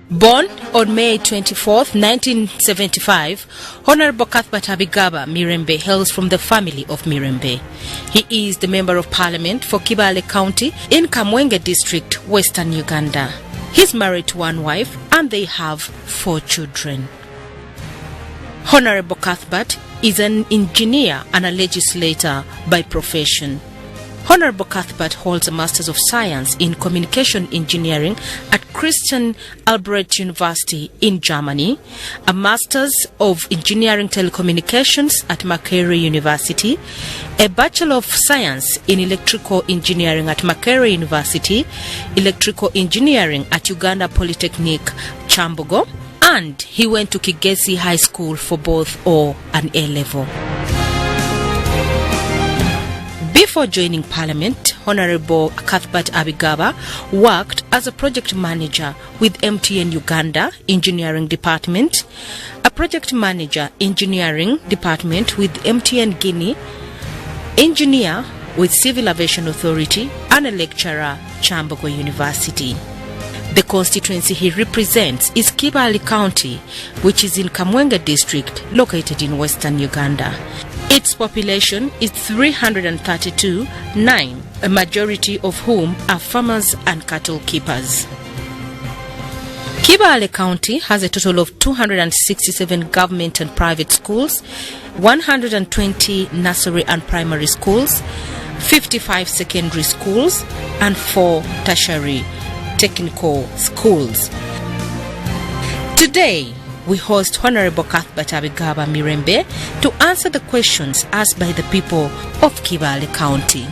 Born on May 24, 1975, Honorable Cuthbert Mirembe hails from the family of Mirembe. He is the Member of Parliament for Kibale County in Kamwenge District, Western Uganda. He's married to one wife and they have 4 children. Honorable Cuthbert is an engineer and a legislator by profession. Honorable Cuthbert holds a Master's of Science in Communication Engineering at Christian Albrecht University in Germany, a Master's of Engineering Telecommunications at Makerere University, a Bachelor of Science in Electrical Engineering at Makerere University, Electrical Engineering at Uganda Polytechnic, Chambogo, and he went to Kigesi High School for both O and A level. Before joining Parliament, Honorable Cuthbert Abigaba worked as a project manager with MTN Uganda Engineering Department, a project manager Engineering Department with MTN Guinea, engineer with Civil Aviation Authority, and a lecturer Chambogo University. The constituency he represents is Kibale County, which is in Kamwenge District, located in Western Uganda. Its population is 332,900, a majority of whom are farmers and cattle keepers. Kibale County has a total of 267 government and private schools, 120 nursery and primary schools, 55 secondary schools, and 4 tertiary technical schools. Today, we host Honorable Cuthbert Abigaba Mirembe to answer the questions asked by the people of Kibale County.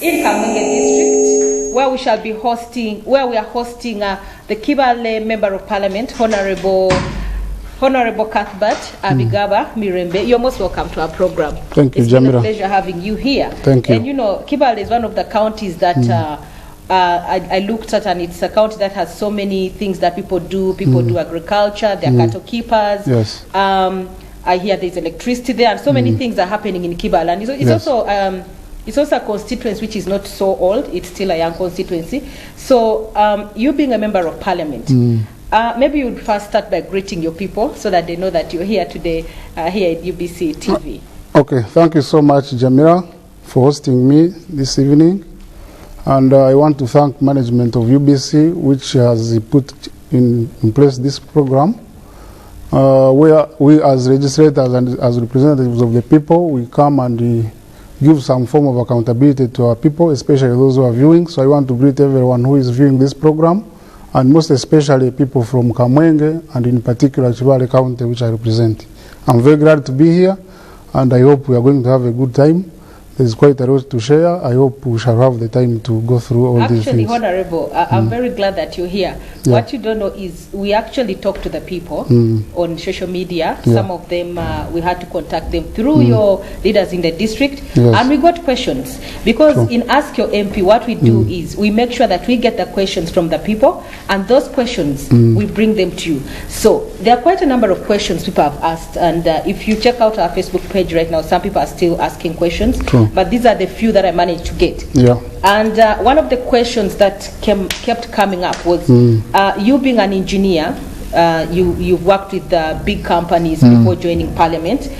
In Kamwenge District, where we are hosting the Kibale Member of Parliament, Honorable Cuthbert Abigaba Mirembe. You're most welcome to our program. Thank you, It's Jamila. been a pleasure having you here. Thank you. And you know, Kibale is one of the counties that I looked at, and it's a county that has so many things that people do. People do agriculture, they're cattle keepers. Yes. I hear there's electricity there, and so many things are happening in Kibale. And it's also a constituency which is not so old. It's still a young constituency. So you being a member of parliament, maybe you'd first start by greeting your people so that they know that you're here today, here at UBC TV. Okay, thank you so much, Jamila, for hosting me this evening. And I want to thank management of UBC, which has put in place this program, where we as registrators and as representatives of the people, we come and give some form of accountability to our people, especially those who are viewing. So I want to greet everyone who is viewing this program, and most especially people from Kamwenge, and in particular Kibale County, which I represent. I'm very glad to be here, and I hope we are going to have a good time. There's quite a lot to share. I hope we shall have the time to go through all these things. Actually, Honorable, I'm very glad that you're here. Yeah. What you don't know is we actually talk to the people on social media. Yeah. Some of them, we had to contact them through your leaders in the district. Yes. And we got questions. Because in Ask Your MP, what we do is we make sure that we get the questions from the people, and those questions, we bring them to you. So there are quite a number of questions people have asked. And if you check out our Facebook page right now, some people are still asking questions. True. But these are the few that I managed to get. Yeah. And one of the questions that kept coming up was, you being an engineer, you've worked with big companies before joining parliament.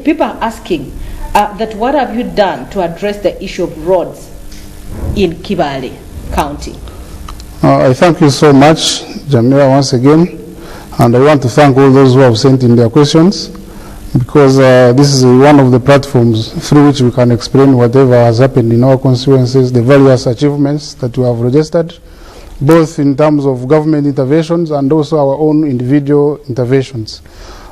People are asking that what have you done to address the issue of roads in Kibale County? I thank you so much, Jamila, once again. And I want to thank all those who have sent in their questions, because this is one of the platforms through which we can explain whatever has happened in our constituencies, the various achievements that we have registered, both in terms of government interventions and also our own individual interventions.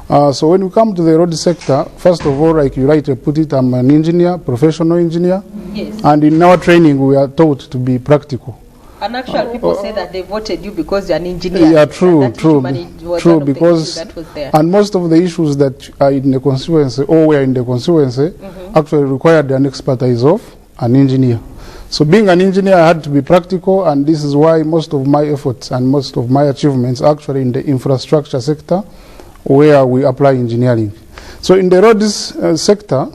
So when we come to the road sector, first of all, like you rightly put it, I'm an engineer, professional engineer. Yes. And in our training, we are taught to be practical. And actually, people say that they voted you because you're an engineer. Yeah, true, because and most of the issues that are in the constituency or were in the constituency actually required an expertise of an engineer. So being an engineer, I had to be practical, and this is why most of my efforts and most of my achievements are actually in the infrastructure sector, where we apply engineering. So in the roads sector,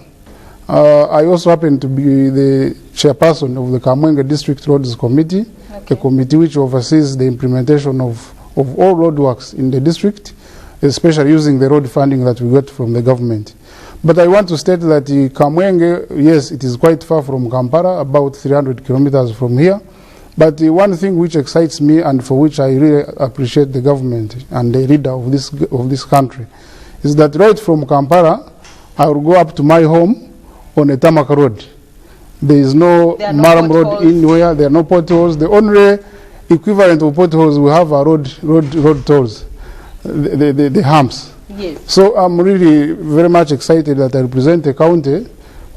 I also happen to be the chairperson of the Kamwenge District Roads Committee, a committee which oversees the implementation of all roadworks in the district, especially using the road funding that we get from the government. But I want to state that Kamwenge, yes, it is quite far from Kampala, about 300 kilometers from here. But one thing which excites me, and for which I really appreciate the government and the leader of this country, is that right from Kampala, I will go up to my home on a tarmac road. There is no Maram road anywhere. There are no potholes. The only equivalent of potholes we have are road tolls, the humps. Yes. So I'm really very much excited that I represent a county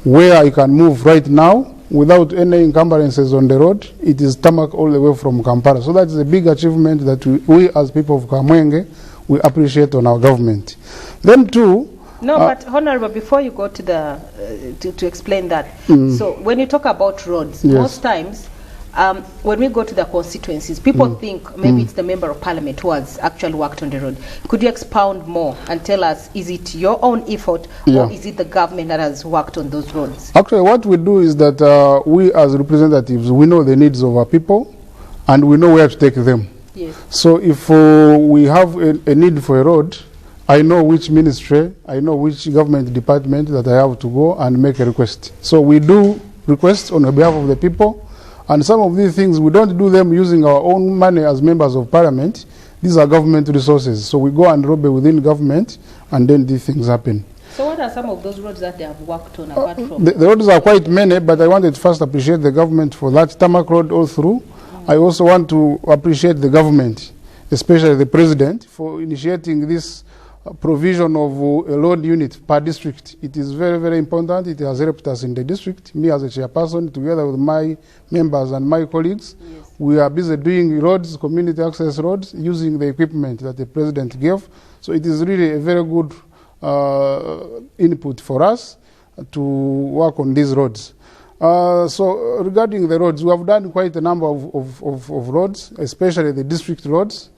where I can move right now without any encumbrances on the road. It is tarmac all the way from Kampala. So that's a big achievement that we as people of Kamwenge, we appreciate on our government. Then too, no, but Honorable, before you go to the to explain that, so when you talk about roads, most times when we go to the constituencies, people think maybe it's the member of parliament who has actually worked on the road. Could you expound more and tell us, is it your own effort or is it the government that has worked on those roads? Actually, what we do is that we as representatives, we know the needs of our people and we know where to take them. Yes. So if we have a need for a road, I know which ministry, I know which government department that I have to go and make a request. So we do requests on behalf of the people, and some of these things we don't do them using our own money as members of parliament. These are government resources. So we go and lobby within government, and then these things happen. So what are some of those roads that they have worked on apart from? The roads are quite many, but I wanted to first appreciate the government for that tarmac road all through. I also want to appreciate the government, especially the president, for initiating this provision of a loan unit per district. It is very, very important. It has helped us in the district. Me as a chairperson, together with my members and my colleagues, we are busy doing roads, community access roads, using the equipment that the president gave. So it is really a very good input for us to work on these roads. So regarding the roads, we have done quite a number of roads, especially the district roads.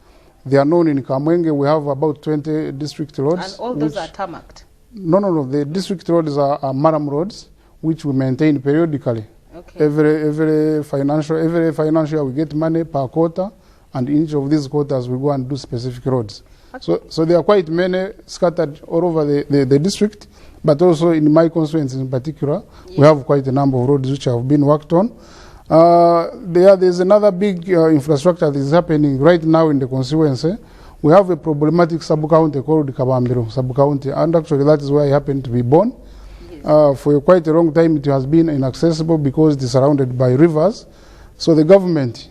They are known in Kamwenge. We have about 20 district roads. And all those are tarmacked? No. The district roads are maram roads, which we maintain periodically. Okay. Every financial year we get money per quarter, and in each of these quarters we go and do specific roads. Okay. So there are quite many scattered all over the district, but also in my constituency in particular, yes, we have quite a number of roads which have been worked on. There's another big infrastructure that is happening right now in the constituency. We have a problematic sub-county called Kabambiro sub-county, and actually that is where I happen to be born. Yes. For quite a long time it has been inaccessible because it is surrounded by rivers. So the government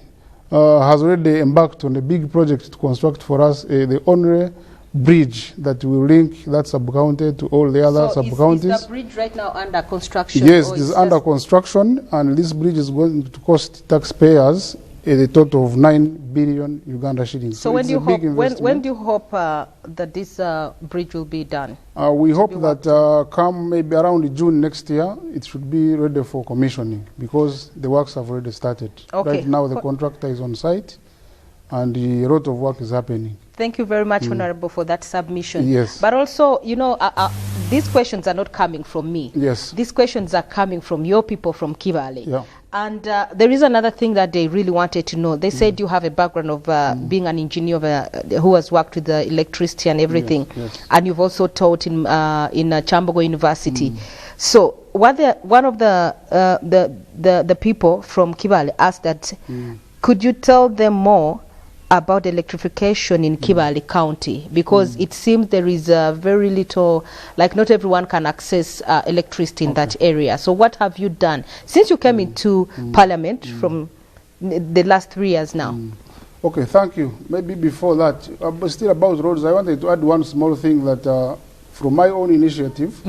has already embarked on a big project to construct for us the only bridge that will link that sub-county to all the other sub-counties. Is the bridge right now under construction? Yes, it is under construction, and this bridge is going to cost taxpayers a total of 9 billion Uganda shillings. So when do you hope that this bridge will be done? We hope that come maybe around June next year, it should be ready for commissioning, because the works have already started. Okay. Right now the contractor is on site, and a lot of work is happening. Thank you very much, Honorable, for that submission. Yes. But also, you know, these questions are not coming from me. Yes. These questions are coming from your people from Kibale. Yeah. And there is another thing that they really wanted to know. They said you have a background of being an engineer who has worked with the electricity and everything. Yes, yes. And you've also taught in Chambogo University. So one of the people from Kibale asked that, could you tell them more about electrification in Kibale County, because it seems there is very little, like not everyone can access electricity in that area. So what have you done since you came into Parliament from the last 3 years now? Okay, thank you. Maybe before that, still about roads, I wanted to add one small thing that from my own initiative,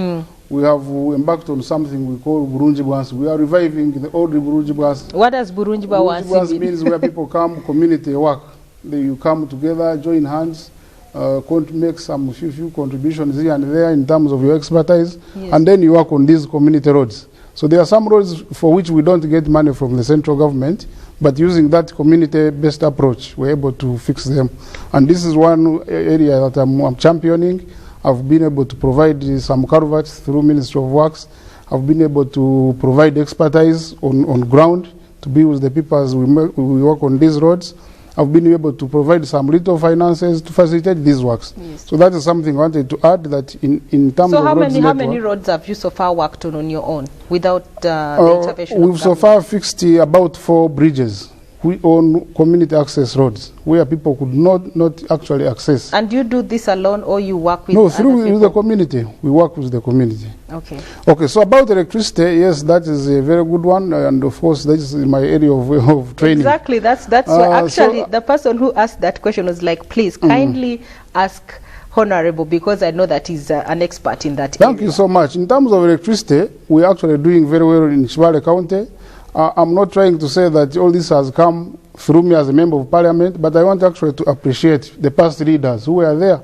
we have embarked on something we call Burunji Bwansi. We are reviving the old Burunji Bwansi. What does Burunji Bwansi mean? Burunji Bwansi means where people come, community work. You come together, join hands, make some few contributions here and there in terms of your expertise, yes, and then you work on these community roads. So there are some roads for which we don't get money from the central government, but using that community-based approach, we're able to fix them. And this is one area that I'm championing. I've been able to provide some culverts through Ministry of Works. I've been able to provide expertise on ground to be with the people as we work on these roads. I've been able to provide some little finances to facilitate these works. Yes. So that is something I wanted to add, that in terms of roads. So how many roads have you so far worked on your own without the intervention? We've so far fixed about 4 bridges. We own community access roads where people could not actually access. And you do this alone, or you work with No, through the community. We work with the community. Okay. Okay, so about electricity, yes, that is a very good one, and of course that is my area of training. Exactly, that's why actually the person who asked that question was like, please kindly ask Honorable, because I know that he's an expert in that Thank you so much. In terms of electricity, we're actually doing very well in Kibale County. I'm not trying to say that all this has come through me as a member of Parliament, but I want actually to appreciate the past leaders who were there.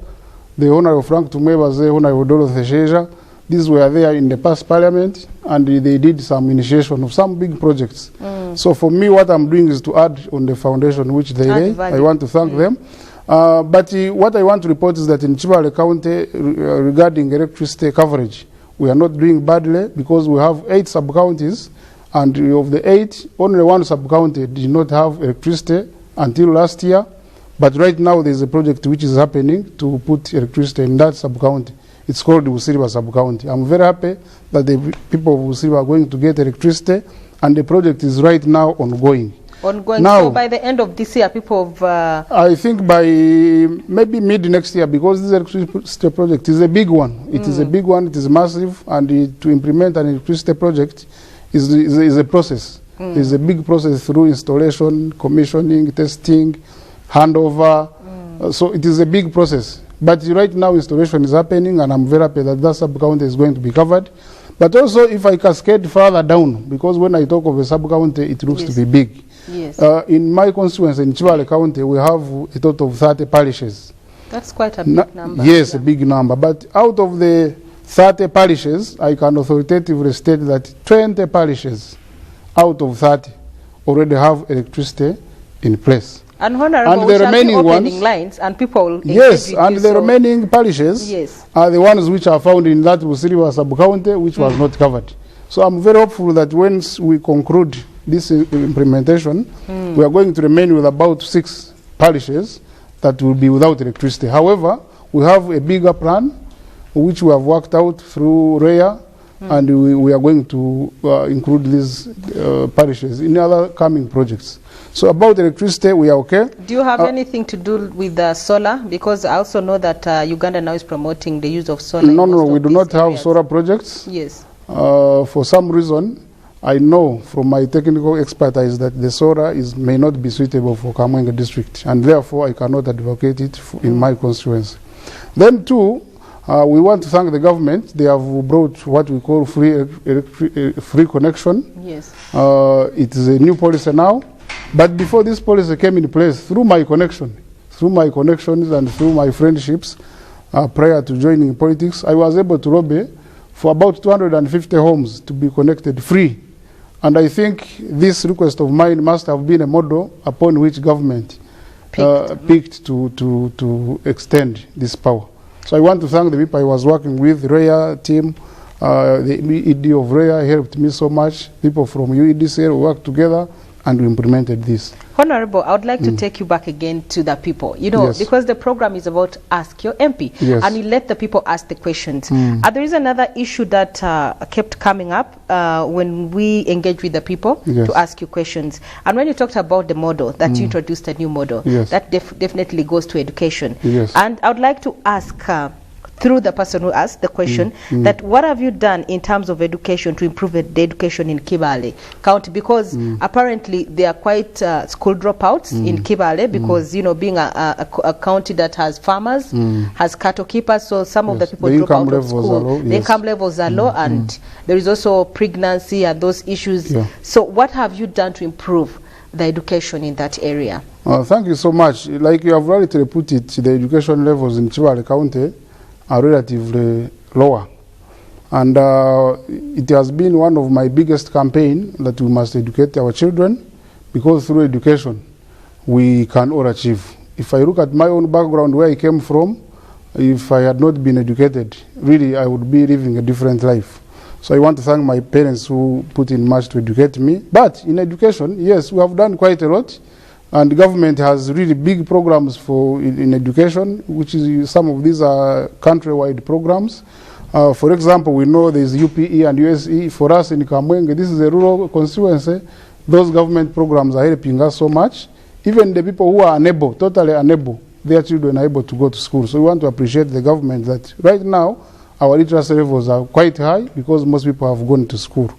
The Honorable Frank Tumwe was there, Honorable Dorothy Sheja. These were there in the past Parliament, and they did some initiation of some big projects. So for me, what I'm doing is to add on the foundation which they lay. I want to thank them. But what I want to report is that in Kibale County, regarding electricity coverage, we are not doing badly, because we have 8 sub-counties. And of the 8, only 1 sub-county did not have electricity until last year. But right now there is a project which is happening to put electricity in that sub-county. It's called the Busiriba sub-county. I'm very happy that the people of Busiriba are going to get electricity, and the project is right now ongoing. Now, so by the end of this year, people have... I think by maybe mid next year, because this electricity project is a big one. It is a big one, it is massive, and to implement an electricity project is a process. It's a big process through installation, commissioning, testing, handover. So it is a big process. But right now installation is happening, and I'm very happy that that sub-county is going to be covered. But also if I cascade further down, because when I talk of a sub-county, it looks to be big. Yes. In my constituency, in Kibale County, we have a total of 30 parishes. That's quite a big number. Yes, a big number. But out of the 30 parishes, I can authoritatively state that 20 parishes out of 30 already have electricity in place. And Honorable, the remaining opening lines and people yes, and the remaining parishes are the ones which are found in that Busiriwa sub-county, which was not covered. So I'm very hopeful that once we conclude this implementation, we are going to remain with about 6 parishes that will be without electricity. However, we have a bigger plan which we have worked out through REA, and we are going to include these parishes in other coming projects. So about electricity, we are okay. Do you have anything to do with solar? Because I also know that Uganda now is promoting the use of solar. No, we do not have solar projects. Yes. For some reason, I know from my technical expertise that the solar may not be suitable for Kamwenga district, and therefore I cannot advocate it in my constituency. Then two, we want to thank the government. They have brought what we call free connection. Yes. It is a new policy now. But before this policy came in place, through my connections and through my friendships prior to joining politics, I was able to lobby for about 250 homes to be connected free. And I think this request of mine must have been a model upon which government picked to extend this power. So I want to thank the people I was working with, the REA team, the ED of REA helped me so much. People from UEDCL worked together and we implemented this. Honorable, I would like to take you back again to the people, you know, because the program is about Ask Your MP, and you let the people ask the questions. There is another issue that kept coming up when we engage with the people to ask you questions. And when you talked about the model, that you introduced a new model, that definitely goes to education. And I would like to ask through the person who asked the question, that what have you done in terms of education to improve the education in Kibale County? Because apparently there are quite school dropouts in Kibale, because you know, being a county that has farmers, has cattle keepers, so some of the people drop out of school. The income levels are low, and there is also pregnancy and those issues. So what have you done to improve the education in that area? Thank you so much. Like you have rightly put it, the education levels in Kibale County are relatively lower, and it has been one of my biggest campaign that we must educate our children, because through education we can all achieve. If I look at my own background, where I came from, if I had not been educated, really I would be living a different life. So I want to thank my parents who put in much to educate me. But in education, yes, we have done quite a lot. And the government has really big programs in education, which is some of these are country-wide programs. For example, we know there is UPE and USE. For us in Kamwenga, this is a rural constituency. Those government programs are helping us so much. Even the people who are unable, totally unable, their children are able to go to school. So we want to appreciate the government that right now our literacy levels are quite high, because most people have gone to school.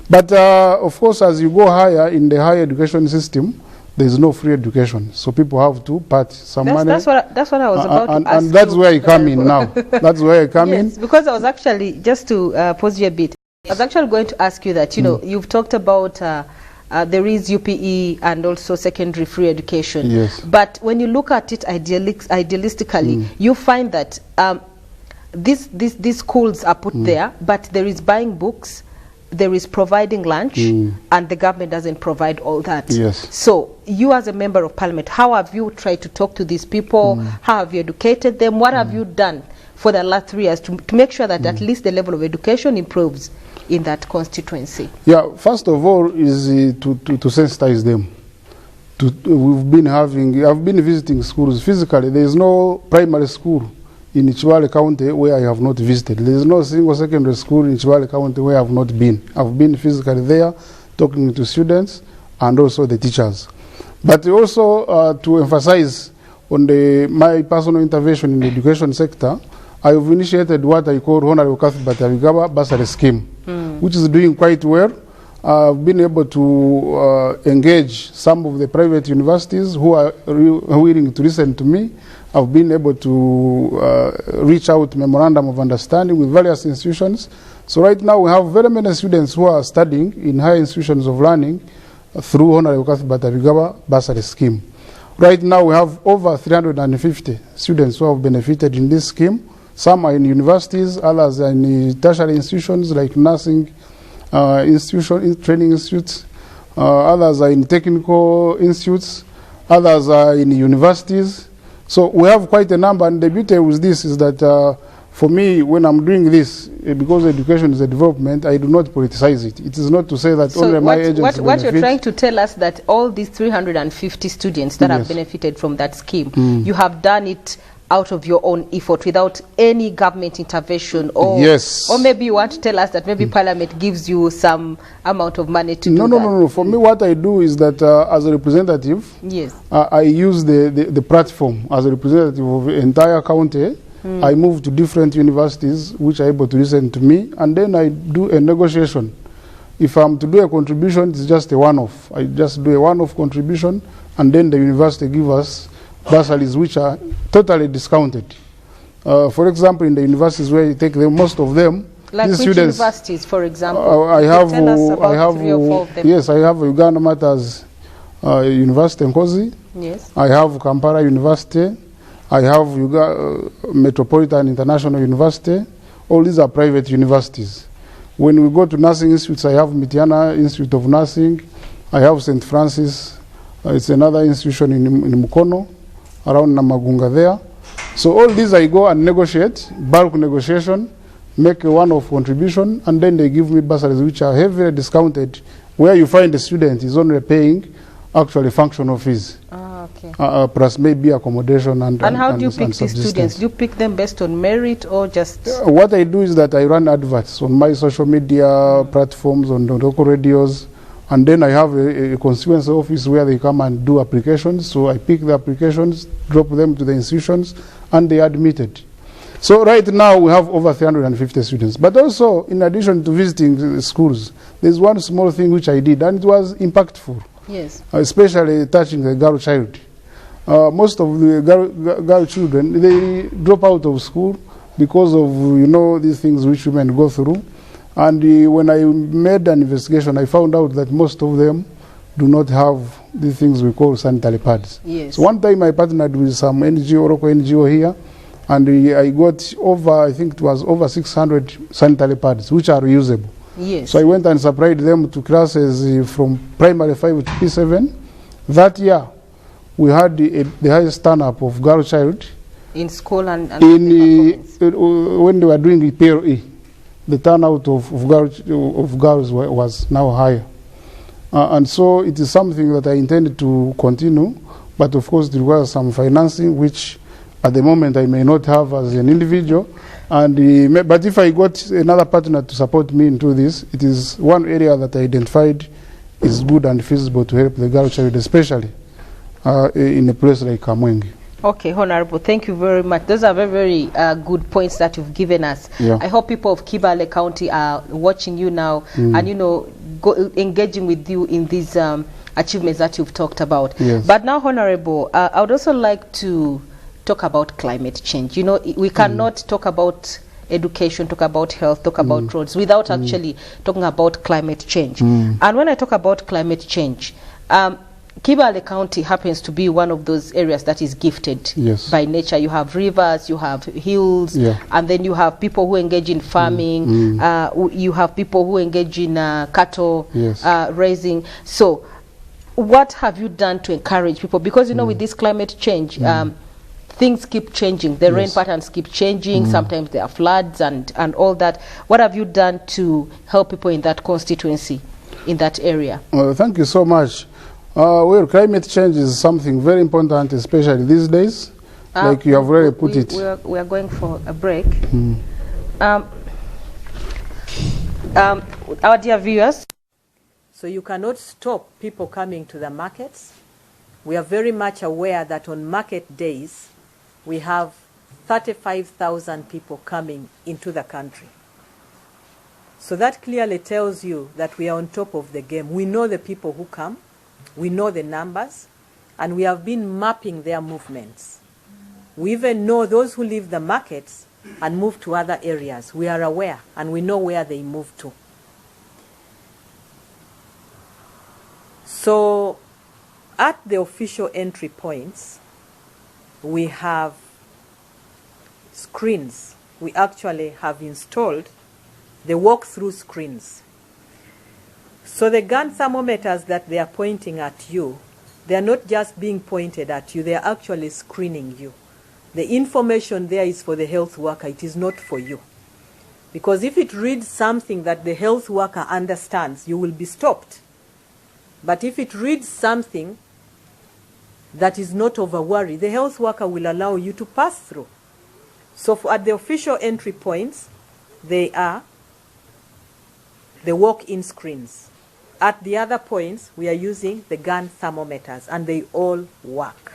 But of course, as you go higher in the higher education system, there is no free education, so people have to put some money. That's what I was about to ask. And that's where I come in now. That's where I come in. Because I was actually, just to pause you a bit, I was actually going to ask you that, you know, you've talked about there is UPE and also secondary free education. Yes. But when you look at it idealistically, you find that these schools are put there, but there is buying books, there is providing lunch, and the government doesn't provide all that. Yes. So you as a member of parliament, how have you tried to talk to these people? How have you educated them? What have you done for the last 3 years to make sure that at least the level of education improves in that constituency? Yeah, first of all is to sensitize them. I've been visiting schools physically. There is no primary school in Kibale County where I have not visited. There is no single secondary school in Kibale County where I have not been. I've been physically there, talking to students and also the teachers. But also to emphasize on my personal intervention in the education sector, I have initiated what I call Honorable Cuthbert bursary scheme, which is doing quite well. I've been able to engage some of the private universities who are willing to listen to me. I've been able to reach out memorandum of understanding with various institutions. So right now we have very many students who are studying in higher institutions of learning through Honorable Cuthbert bursary scheme. Right now we have over 350 students who have benefited in this scheme. Some are in universities, others are in tertiary institutions like nursing training institutes, others are in technical institutes, others are in universities. So we have quite a number, and the beauty with this is that for me, when I'm doing this, because education is a development, I do not politicize it. It is not to say that only my agents what you're trying to tell us that all these 350 students that have benefited from that scheme, you have done it out of your own effort without any government intervention, or or maybe you want to tell us that maybe Parliament gives you some amount of money to do that? No. For me, what I do is that as a representative, I use the platform as a representative of the entire county. I move to different universities which are able to listen to me, and then I do a negotiation. If I'm to do a contribution, it's just a one-off. I just do a one-off contribution, and then the university gives us bursaries which are totally discounted. For example, in the universities where you take them, most of them, like which students, universities, for example? I have 3 or 4 of them. Yes, I have Uganda Matters University in Nkozi. Yes. I have Kampala University. I have Metropolitan International University. All these are private universities. When we go to nursing institutes, I have Mitiana Institute of Nursing. I have St. Francis. It's another institution in Mukono, around Namagunga there. So all these I go and negotiate, bulk negotiation, make a one-off contribution, and then they give me bursaries which are heavily discounted, where you find the student is only paying actually functional fees. Plus maybe accommodation and how do you pick these students? Do you pick them based on merit or just... what I do is that I run adverts on my social media platforms, on the local radios, and then I have a constituency office where they come and do applications. So I pick the applications, drop them to the institutions, and they are admitted. So right now we have over 350 students. But also, in addition to visiting schools, there's one small thing which I did, and it was impactful. Yes. Especially touching the girl child. Most of the girl children, they drop out of school because of, these things which women go through. And when I made an investigation, I found out that most of them do not have these things we call sanitary pads. Yes. So one time I partnered with some NGO, local NGO here, and I got I think it was over 600 sanitary pads, which are reusable. Yes. So I went and supplied them to classes from primary 5 to P7. That year, we had the highest turn-up of girl child. In school and when they were doing the PLE, the turnout of girls was now higher. And so it is something that I intended to continue, but of course it requires some financing, which at the moment I may not have as an individual. And but if I got another partner to support me into this, it is one area that I identified is good and feasible to help the girl child, especially in a place like Kamwenge. Okay, Honorable, thank you very much. Those are very, very good points that you've given us. Yeah. I hope people of Kibale County are watching you now and, engaging with you in these achievements that you've talked about. Yes. But now, Honorable, I would also like to talk about climate change. We cannot talk about education, talk about health, talk about roads without actually talking about climate change. And when I talk about climate change, Kibale County happens to be one of those areas that is gifted by nature. You have rivers, you have hills, and then you have people who engage in farming, you have people who engage in cattle raising. So what have you done to encourage people? Because, with this climate change, things keep changing. The rain patterns keep changing. Sometimes there are floods and all that. What have you done to help people in that constituency, in that area? Thank you so much. Well, climate change is something very important, especially these days, like you have already put it. We are going for a break. Our dear viewers. So you cannot stop people coming to the markets. We are very much aware that on market days, we have 35,000 people coming into the country. So that clearly tells you that we are on top of the game. We know the people who come. We know the numbers, and we have been mapping their movements. We even know those who leave the markets and move to other areas. We are aware, and we know where they move to. So, at the official entry points, we have screens. We actually have installed the walk-through screens. So the gun thermometers that they are pointing at you, they are not just being pointed at you, they are actually screening you. The information there is for the health worker, it is not for you. Because if it reads something that the health worker understands, you will be stopped. But if it reads something that is not of a worry, the health worker will allow you to pass through. So at the official entry points, they are the walk-in screens. At the other points, we are using the gun thermometers, and they all work.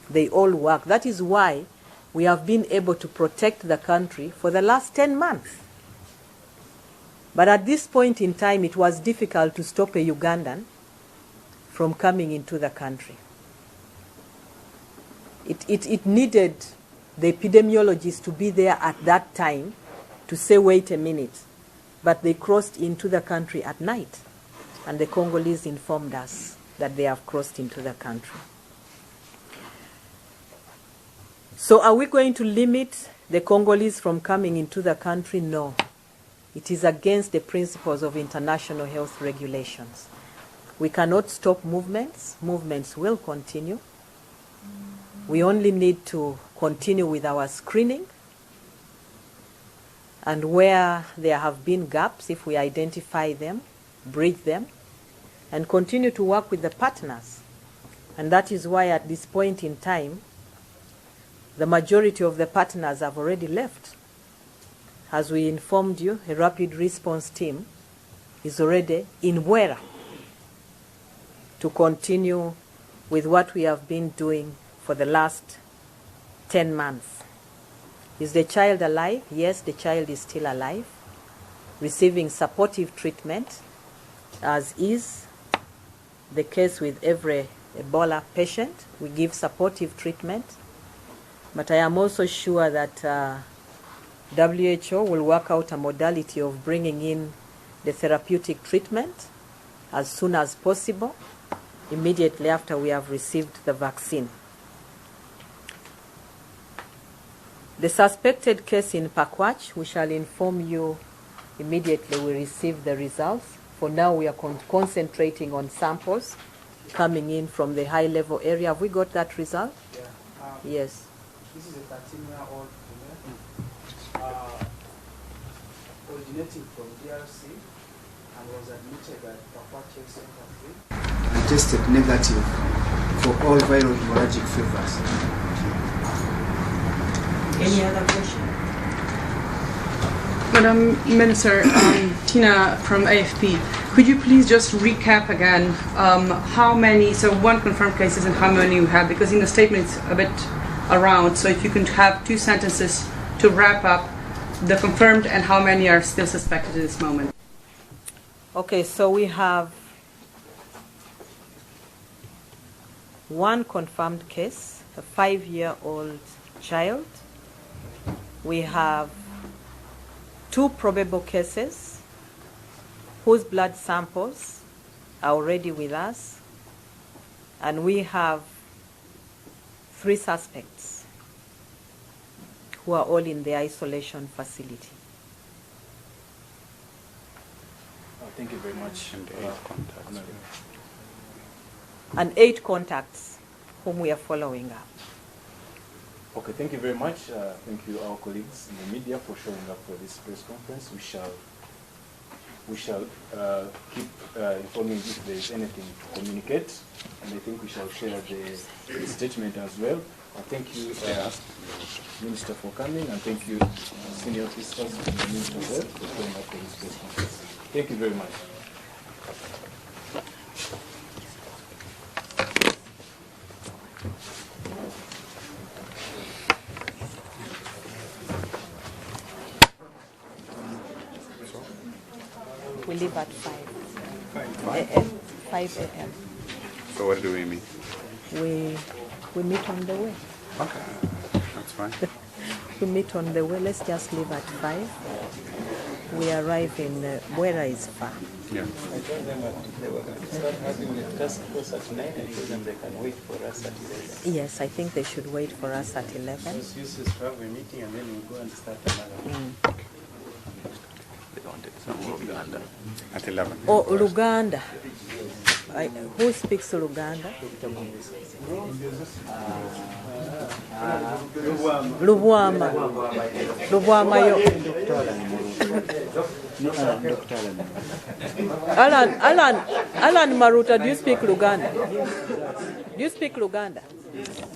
They all work. That is why we have been able to protect the country for the last 10 months. But at this point in time, it was difficult to stop a Ugandan from coming into the country. It needed the epidemiologists to be there at that time to say, wait a minute. But they crossed into the country at night. And the Congolese informed us that they have crossed into the country. So are we going to limit the Congolese from coming into the country? No. It is against the principles of international health regulations. We cannot stop movements. Movements will continue. We only need to continue with our screening. And where there have been gaps, if we identify them, bridge them, and continue to work with the partners. And that is why at this point in time, the majority of the partners have already left. As we informed you, a rapid response team is already in Bwera to continue with what we have been doing for the last 10 months. Is the child alive? Yes, the child is still alive, receiving supportive treatment, as is the case with every Ebola patient. We give supportive treatment. But I am also sure that WHO will work out a modality of bringing in the therapeutic treatment as soon as possible, immediately after we have received the vaccine. The suspected case in Pakwach, we shall inform you immediately we receive the results. For now, we are concentrating on samples coming in from the high-level area. Have we got that result? Yeah. Yes. This is a 13-year-old female originating from DRC and was admitted at Pakwach Center 3 and tested negative for all viral hemorrhagic fevers. Any other question? Madam Minister, Tina from AFP, could you please just recap again how many, so one confirmed cases and how many you have, because in the statement it's a bit around, so if you can have 2 sentences to wrap up the confirmed and how many are still suspected at this moment. Okay, so we have 1 confirmed case, a 5-year-old child. We have 2 probable cases whose blood samples are already with us, and we have 3 suspects who are all in the isolation facility. Thank you very much. And 8 contacts whom we are following up. Okay, thank you very much. Thank you, our colleagues in the media, for showing up for this press conference. We shall keep informing if there is anything to communicate, and I think we shall share the statement as well. Thank you, Minister, for coming, and thank you, senior officers in the Ministry of Health, for showing up for this press conference. Thank you very much. We leave at 5 a.m. So what do we mean? We meet on the way. Okay, that's fine. We meet on the way. Let's just leave at 5. We arrive in Bwera is far. Yeah. I told them that they were going to start having the task force at 9. I told them they can wait for us at 11. Yes, I think they should wait for us at 11. It's useless to have a meeting and then we'll go and start another one. At 11. Oh, Luganda. Who speaks Luganda? Lubwama. Lubwama yo. Alan Maruta, do you speak Luganda? Do you speak Luganda?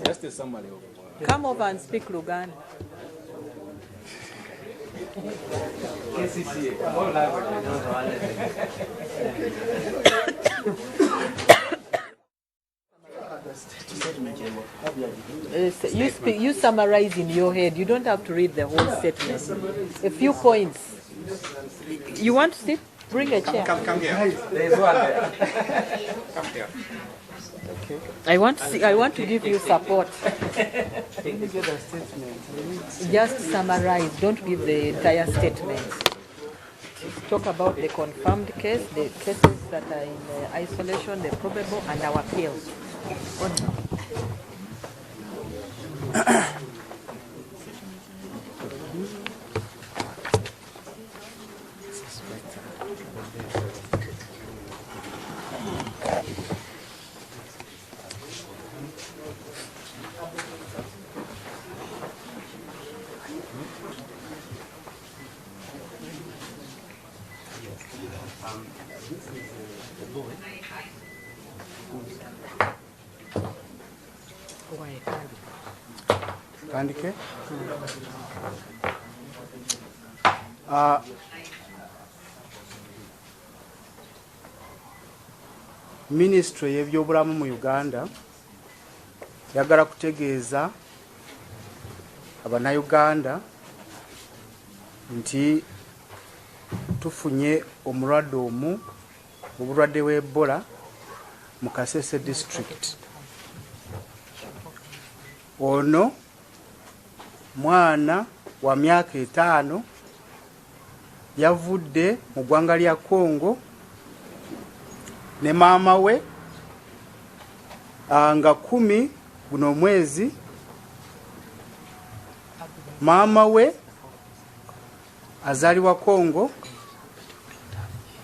Just a summary of Come over and speak Luganda. You summarize in your head. You don't have to read the whole statement. A few points. You want to sit? Bring a chair. Come here. There is one there. Come here. Okay. I want to give you support. Just summarize. Don't give the entire statement. Talk about the confirmed case, the cases that are in isolation, the probable, and our appeals. Tandike. Ministry y'ebyobulamu mu Uganda yagala kutegeeza Abannayuganda nti tufunye omulwadde omu obulwadde bw'Ebola mu Kasese district. Ono mwana wa myaka 5 yavudde mu ggwanga lya Congo ne maama we nga 10 guno mwezi. Maama we azaliwa Congo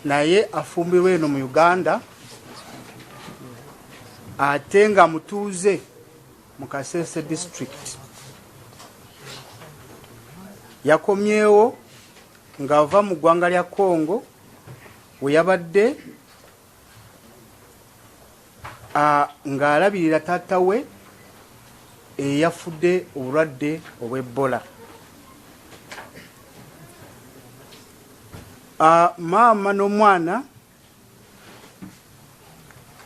naye afumbirwa eno mu Uganda ate nga mutuuze mu Kasese district. Yakomyewo ng'ava mu ggwanga lya Congo we yabadde ng'alabirira taata we eyafudde obulwadde obw'Ebola. Maama n'omwana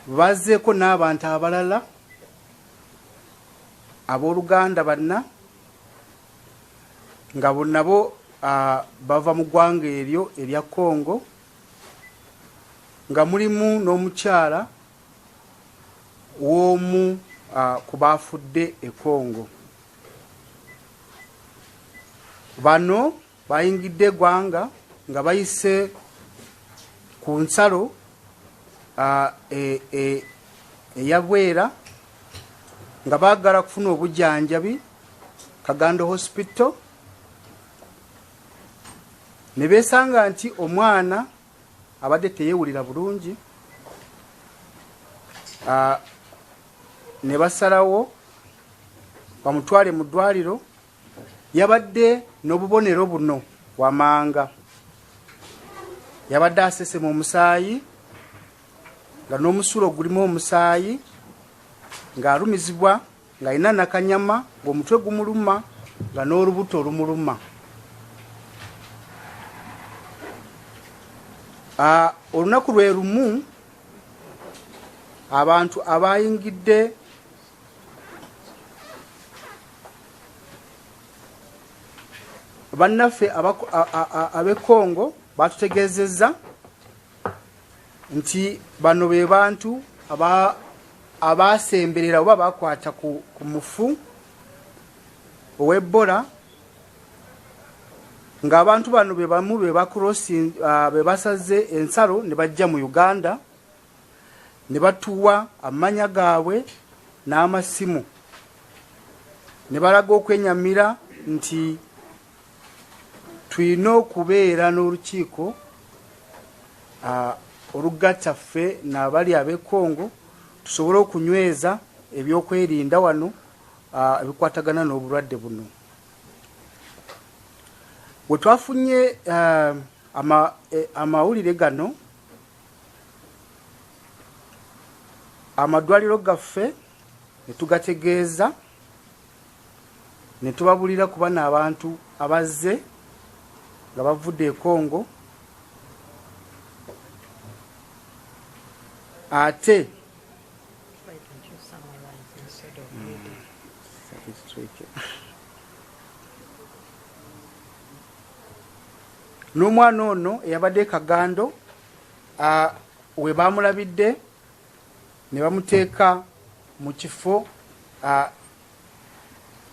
bazzeeko n'abantu abalala abooluganda banna nga bonnabo bava mu ggwanga eryo erya Congo nga mulimu n'omukyala w'omu ku baafudde e Congo. Bano bayingidde eggwanga nga bayise ku nsalo eyabwera nga baagala kufuna obujjanjabi Kagando Hospital, ne beesanga nti omwana abadde teyeewulira bulungi. Ne basalawo bamutwale mu ddwaliro. Yabadde n'obubonero buno wamanga. Yabadde asesema omusaayi nga n'omusulo gulimu omusaayi, ng'alumizibwa ng'alina nakanyama, ng'omutwe gumuluma, nga n'olubuto lumuluma. Olunaku lwe lumu abantu abayingidde bannaffe ab'e Congo batutegeezezza nti bano be bantu abasemberera oba bakwata ku mufu ow'Ebola, ng'abantu bano be bamu be basaze ensalo ne bajja mu Uganda ne batuwa amanya gaabwe n'amasimu ne balaga okwenyamira nti tulina okubeera n'olukiiko olugatta ffe n'abali ab'e Congo tusobole okunyweza ebyokwerinda wano ebikwatagana n'obulwadde buno. Bwe twafunye amawulire gano, amadwaliro gaffe ne tugategeeza ne tubabulira kuba n'abantu abazze nga bavudde e Congo, ate n'omwana ono eyabadde Kagando we baamulabidde ne bamuteeka mu kifo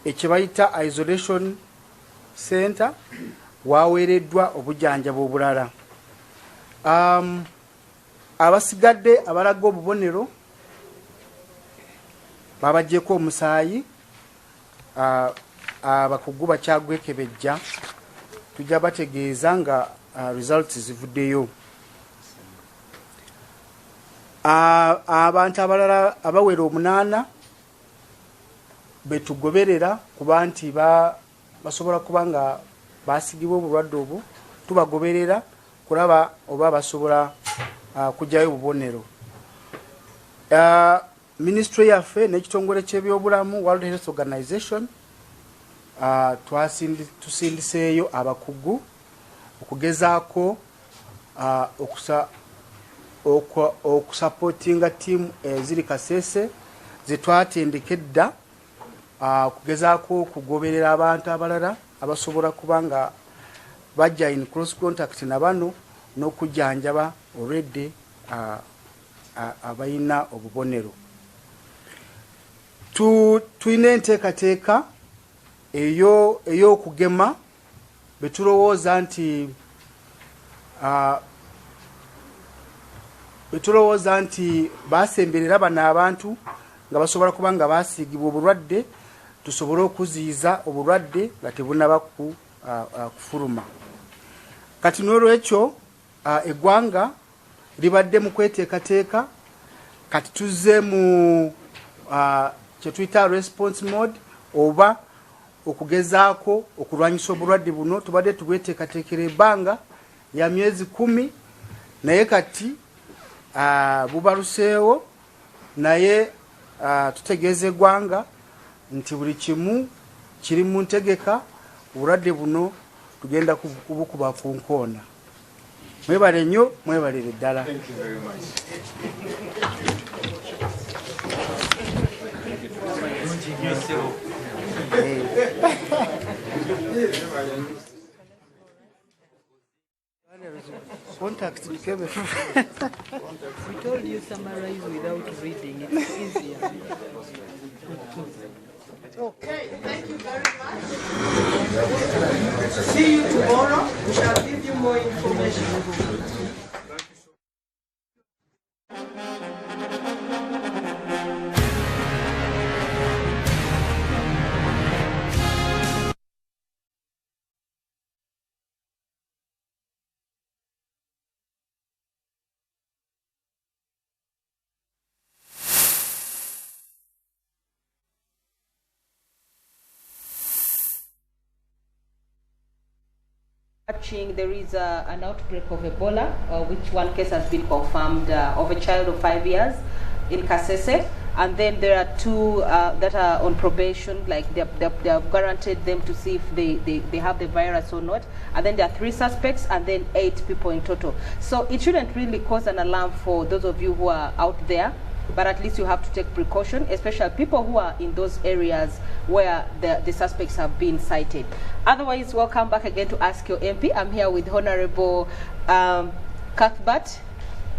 ekibayita isolation center, waweereddwa obujjanjabi obulala. Abasigadde abalaga obubonero babaggyeko omusaayi, abakugu bakyagwekebejja, tujja bategeeza nga results zivuddeyo. Abantu abalala abawera 8 betugoberera kuba nti basobola kuba nga basigibwa obulwadde obwo, tubagoberera kulaba oba basobola kujjayo obubonero. Ministry yaffe n'ekitongole ky'ebyobulamu World Health Organization tusindiseeyo abakugu okugezaako okusupportinga team eziri Kasese zetwatendeka edda, okugezaako okugoberera abantu abalala abasobola kuba nga bajja in cross contact na bano n'okujjanjaba already abayina obubonero. Tulina enteekateeka ey'okugema betulowooza nti basemberera bano abantu nga basobola kuba nga basiigibwa obulwadde, tusobole okuziyiza obulwadde nga tebunaba kufuluma. Kati n'olwekyo eggwanga libadde mu kweteekateeka, kati tuzze mu kye tuyita response mode, oba okugezaako okulwanyisa obulwadde buno. Tubadde tubweteekateekera ebbanga ya myezi 10, naye kati bubaluseewo, naye tutegeeza eggwanga nti buli kimu kiri mu ntegeka, obulwadde buno tugenda kubukuba ku nkoona. Mwebale nnyo, mwebalire ddala. Contact we told you summarize without reading. It's easier. Okay, thank you very much. See you tomorrow. We shall give you more information. There is an outbreak of Ebola, which one case has been confirmed of a child of 5 years in Kasese, and then there are 2 that are on probation, like they have guaranteed them to see if they have the virus or not, and then there are 3 suspects and then 8 people in total. So it shouldn't really cause an alarm for those of you who are out there, but at least you have to take precaution, especially people who are in those areas where the suspects have been cited. Otherwise, welcome back again to Ask Your MP. I'm here with Honorable Cuthbert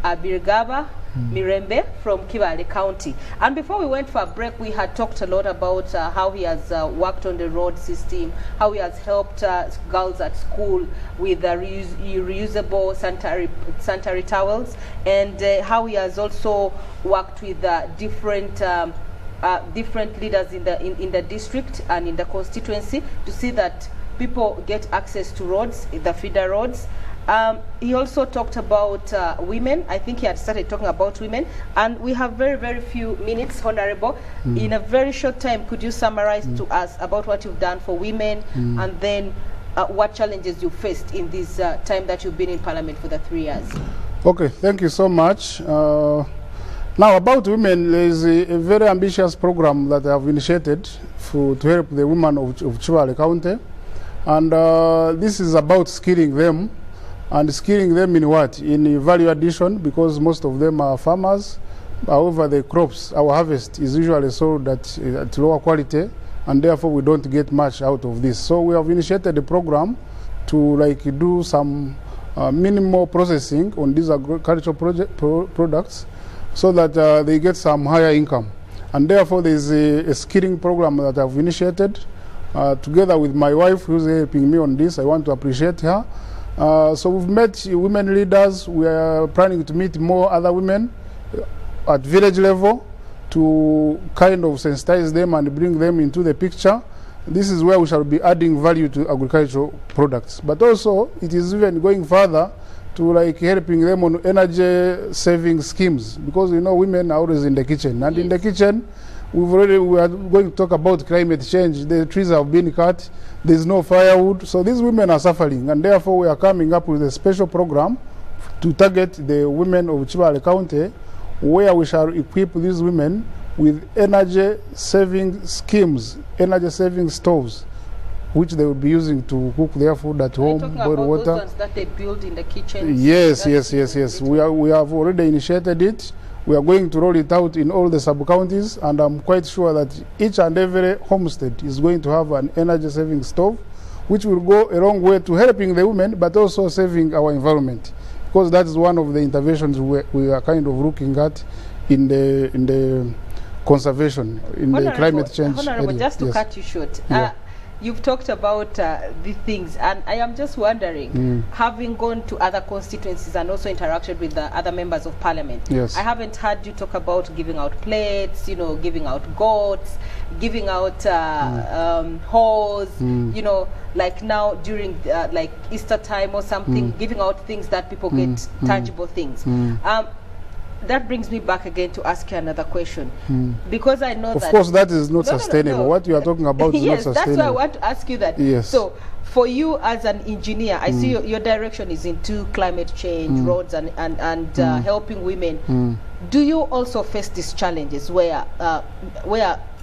Birgaba Mirembe from Kibale County. And before we went for a break, we had talked a lot about how he has worked on the road system, how he has helped girls at school with reusable sanitary towels, and how he has also worked with different leaders in the district and in the constituency to see that people get access to roads, the feeder roads. He also talked about women. I think he had started talking about women. And we have very, very few minutes, Honorable. In a very short time, could you summarize to us about what you've done for women and then what challenges you faced in this time that you've been in Parliament for the 3 years? Okay, thank you so much. Now, about women, there is a very ambitious program that I have initiated to help the women of Kibale County. And this is about skilling them. And skilling them in what? In value addition, because most of them are farmers. However, the crops, our harvest is usually sold at lower quality, and therefore we don't get much out of this. So we have initiated a program to do some minimal processing on these agricultural products so that they get some higher income. And therefore there is a skilling program that I've initiated together with my wife, who's helping me on this. I want to appreciate her. So we've met women leaders. We are planning to meet more other women at village level to kind of sensitize them and bring them into the picture. This is where we shall be adding value to agricultural products. But also, it is even going further to helping them on energy saving schemes, because women are always in the kitchen. And in the kitchen, we are going to talk about climate change. The trees have been cut. There's no firewood. So these women are suffering. And therefore, we are coming up with a special program to target the women of Kibale County, where we shall equip these women with energy saving schemes, energy saving stoves, which they will be using to cook their food at home, boil water. Those ones that they build in the kitchen? Yes. We have already initiated it. We are going to roll it out in all the sub-counties, and I'm quite sure that each and every homestead is going to have an energy-saving stove, which will go a long way to helping the women, but also saving our environment, because that is one of the interventions we are kind of looking at in the conservation, in the climate change Honorable, area. Just to cut you short, you've talked about these things, and I am just wondering, having gone to other constituencies and also interacted with the other members of Parliament, I haven't heard you talk about giving out plates, giving out goats, giving out hose, like now during like Easter time or something, giving out things that people get tangible things. That brings me back again to ask you another question, because I know that... Of course, that is not sustainable. What you are talking about is not sustainable. Yes, that's why I want to ask you that. Yes. So, for you as an engineer, I see your direction is into climate change, roads, and helping women. Do you also face these challenges where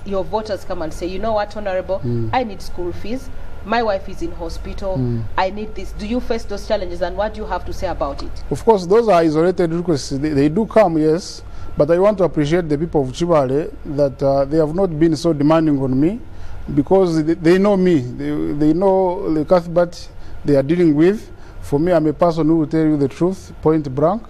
your voters come and say, you know what, Honorable, I need school fees, my wife is in hospital, I need this. Do you face those challenges, and what do you have to say about it? Of course, those are isolated requests. They do come, yes, but I want to appreciate the people of Kibale that they have not been so demanding on me, because they know me. They know the Cuthbert they are dealing with. For me, I'm a person who will tell you the truth, point blank.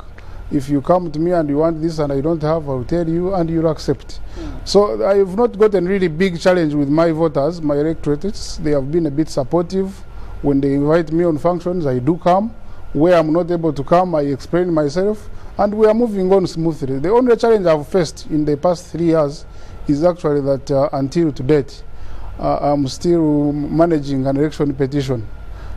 If you come to me and you want this and I don't have, I will tell you and you'll accept. So I have not got a really big challenge with my voters, my electorates. They have been a bit supportive. When they invite me on functions, I do come. Where I'm not able to come, I explain myself. And we are moving on smoothly. The only challenge I've faced in the past 3 years is actually that until to date, I'm still managing an election petition.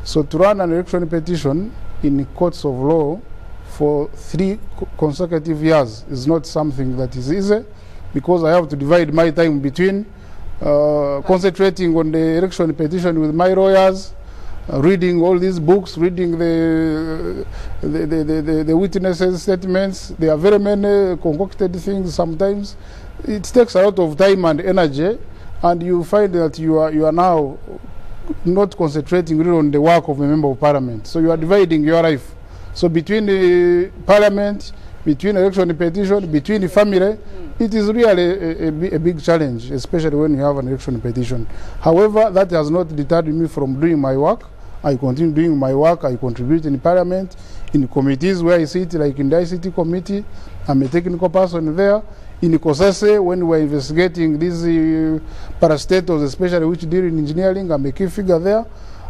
So to run an election petition in courts of law for 3 consecutive years is not something that is easy, because I have to divide my time between concentrating on the election petition with my lawyers, reading all these books, reading the witnesses' statements. There are very many concocted things sometimes. It takes a lot of time and energy, and you find that you are now not concentrating really on the work of a member of parliament. So you are dividing your life. So between the parliament, between election petition, between the family, it is really a big challenge, especially when you have an election petition. However, that has not deterred me from doing my work. I continue doing my work. I contribute in parliament, in committees where I sit, like in the ICT committee. I'm a technical person there. In COSASE, when we're investigating these parastatals, especially which deal in engineering, I'm a key figure there.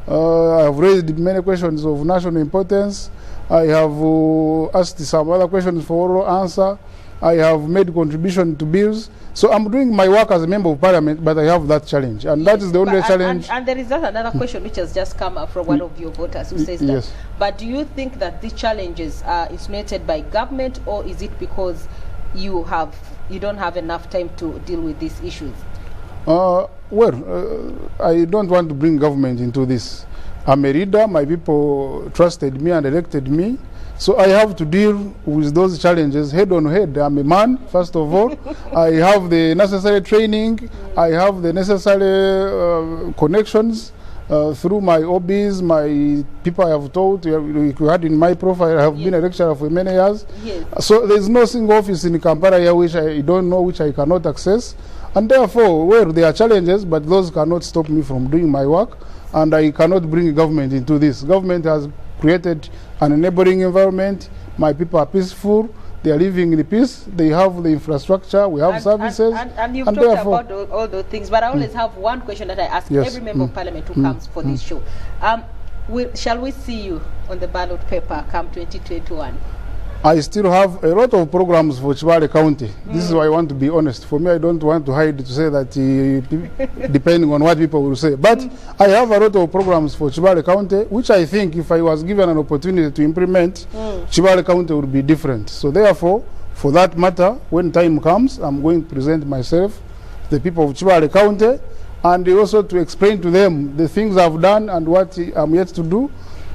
I have raised many questions of national importance. I have asked some other questions for oral answer. I have made contribution to bills. So I'm doing my work as a member of parliament, but I have that challenge. And that is the only challenge. And there is just another question which has just come up from one of your voters who says that. Yes. But do you think that these challenges are insinuated by government, or is it because you don't have enough time to deal with these issues? I don't want to bring government into this. I'm a leader. My people trusted me and elected me. So I have to deal with those challenges head on head. I'm a man, first of all. I have the necessary training. I have the necessary connections through my hobbies, my people I have taught. You had in my profile, I have been a lecturer for many years. Yes. So there's no single office in Kampala here which I don't know, which I cannot access. And therefore, there are challenges, but those cannot stop me from doing my work. And I cannot bring government into this. Government has created an enabling environment. My people are peaceful. They are living in peace. They have the infrastructure. We have services. And you've talked about all those things. But I always have one question that I ask every member of parliament who comes for this show. Shall we see you on the ballot paper come 2021? I still have a lot of programs for Kibale County. This is why I want to be honest. For me, I don't want to hide to say that depending on what people will say. But I have a lot of programs for Kibale County, which I think if I was given an opportunity to implement, Kibale County would be different. So therefore, for that matter, when time comes, I'm going to present myself, the people of Kibale County, and also to explain to them the things I've done and what I'm yet to do.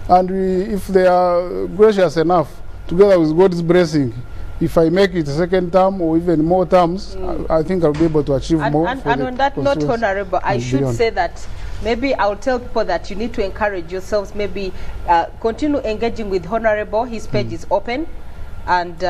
And if they are gracious enough, together with God's blessing, if I make it a second term or even more terms, I think I'll be able to achieve more. And on that note, Honorable, I should say that maybe I'll tell people that you need to encourage yourselves, maybe continue engaging with Honorable. His page is open. And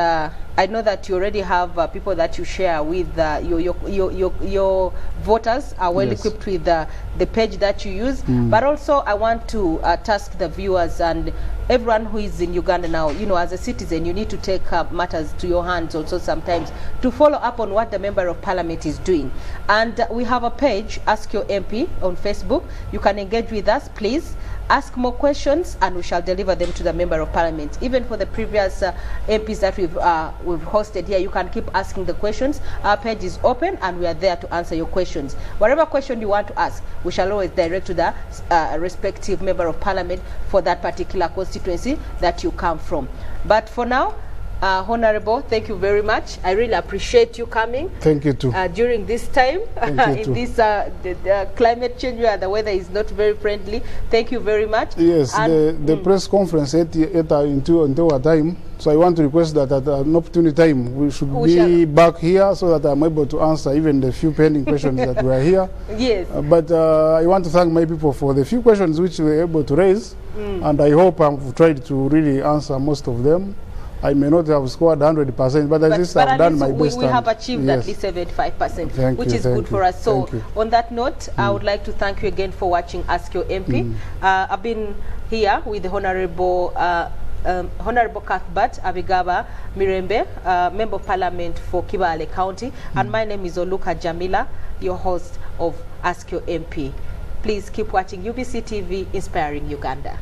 I know that you already have people that you share with. Your voters are well equipped with the page that you use. But also I want to task the viewers and everyone who is in Uganda now, as a citizen, you need to take matters to your hands also sometimes to follow up on what the Member of Parliament is doing. And we have a page, Ask Your MP, on Facebook. You can engage with us, please. Ask more questions and we shall deliver them to the Member of Parliament. Even for the previous MPs that we've hosted here, you can keep asking the questions. Our page is open and we are there to answer your questions. Whatever question you want to ask, we shall always direct to the respective Member of Parliament for that particular constituency that you come from. But for now, Honorable, thank you very much. I really appreciate you coming. Thank you too. During this time, in this the climate change where the weather is not very friendly. Thank you very much. Yes, the press conference until our time. So I want to request that at an opportunity time we should be back here so that I'm able to answer even the few pending questions that were here. Yes. But I want to thank my people for the few questions which we were able to raise, and I hope I've tried to really answer most of them. I may not have scored 100%, but at least I've done my best. We have achieved at least 75%, which is good for us. So on that note, I would like to thank you again for watching Ask Your MP. I've been here with the Honorable Cuthbert Abigaba Mirembe, Member of Parliament for Kibale County, and my name is Oluka Jamila, your host of Ask Your MP. Please keep watching UBC TV, inspiring Uganda.